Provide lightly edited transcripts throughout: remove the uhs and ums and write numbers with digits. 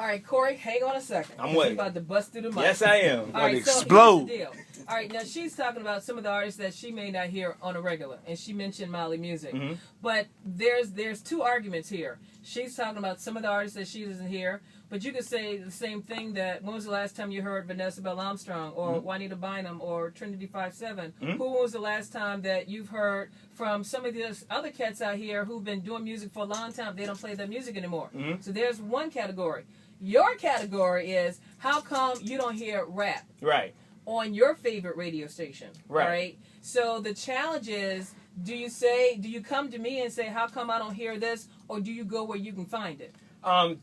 All right, Corey, hang on a second. I'm waiting. You're about to bust through the mic. Yes, I am. All right, so explode. here's the deal. All right, now she's talking about some of the artists that she may not hear on a regular, and she mentioned Molly Music. Mm-hmm. But there's two arguments here. She's talking about some of the artists that she doesn't hear, but you could say the same thing that when was the last time you heard Vanessa Belle Armstrong or Juanita Bynum or Trinity 5-7? Who was the last time that you've heard from some of these other cats out here who've been doing music for a long time? They don't play their music anymore. So there's one category. Your category is how come you don't hear rap on your favorite radio station, right? So the challenge is, do you come to me and say, how come I don't hear this, or do you go where you can find it?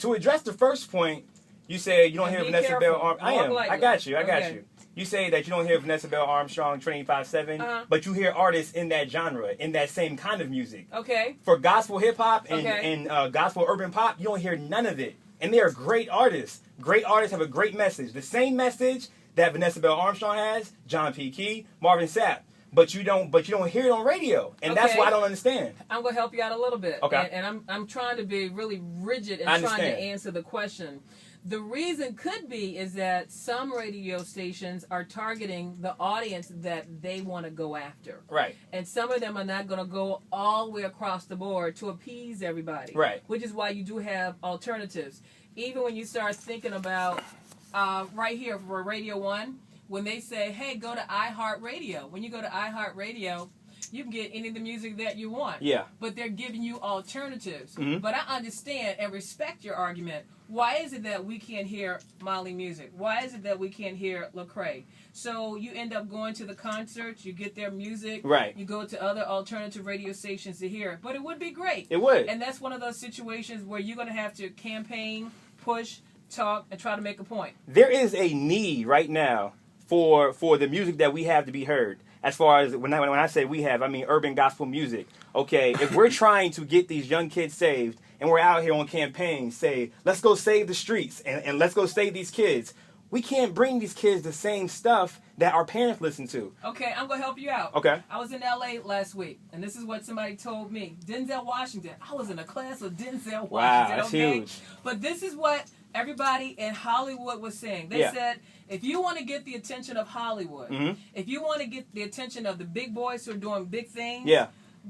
To address the first point, you say you don't hear Vanessa Belle Armstrong. I got you. You say that you don't hear Vanessa Belle Armstrong, Trinity 5-7, but you hear artists in that genre, in that same kind of music. Okay. For gospel hip hop and gospel urban pop, you don't hear none of it. And they are great artists. Great artists have a great message. The same message that Vanessa Belle Armstrong has, John P. Key, Marvin Sapp. But you don't hear it on radio. And that's why I don't understand. I'm going to help you out a little bit. Okay. And I'm trying to be really rigid and trying to answer the question. The reason could be is that some radio stations are targeting the audience that they want to go after. Right. And some of them are not going to go all the way across the board to appease everybody. Right. Which is why you do have alternatives. Even when you start thinking about right here for Radio 1, when they say, hey, go to iHeartRadio. When you go to iHeartRadio, you can get any of the music that you want. Yeah. But they're giving you alternatives. But I understand and respect your argument. Why is it that we can't hear Molly Music? Why is it that we can't hear Lecrae? So you end up going to the concerts, you get their music, you go to other alternative radio stations to hear it. But it would be great. It would. And that's one of those situations where you're going to have to campaign, push, talk, and try to make a point. There is a need right now for the music that we have to be heard. As far as when I say we have, I mean urban gospel music. Okay, if we're trying to get these young kids saved and we're out here on campaigns, say, let's go save the streets and let's go save these kids, we can't bring these kids the same stuff that our parents listen to. Okay, I'm going to help you out. Okay. I was in L.A. last week, and this is what somebody told me. Denzel Washington. I was in a class with Denzel Washington. Wow, that's huge. But this is what everybody in Hollywood was saying. They said, if you want to get the attention of Hollywood, if you want to get the attention of the big boys who are doing big things,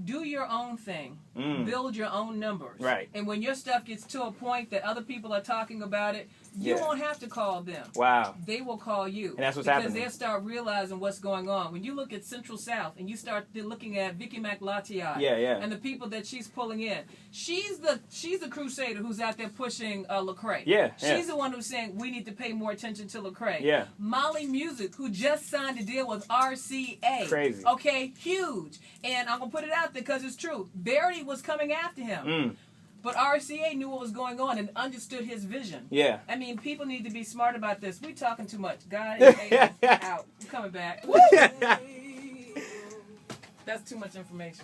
do your own thing. Build your own numbers. Right. And when your stuff gets to a point that other people are talking about it, you won't have to call them. Wow. They will call you. And that's what's happening. Because they'll start realizing what's going on. When you look at Central South and you start looking at Vicky McLattiot and the people that she's pulling in, she's the crusader who's out there pushing Lecrae. She's the one who's saying we need to pay more attention to Lecrae. Molly Music, who just signed a deal with RCA. Crazy. Okay, huge. And I'm going to put it out there because it's true. Verity was coming after him. But RCA knew what was going on and understood his vision. I mean, people need to be smart about this. We talking too much. God is out. I'm coming back. That's too much information.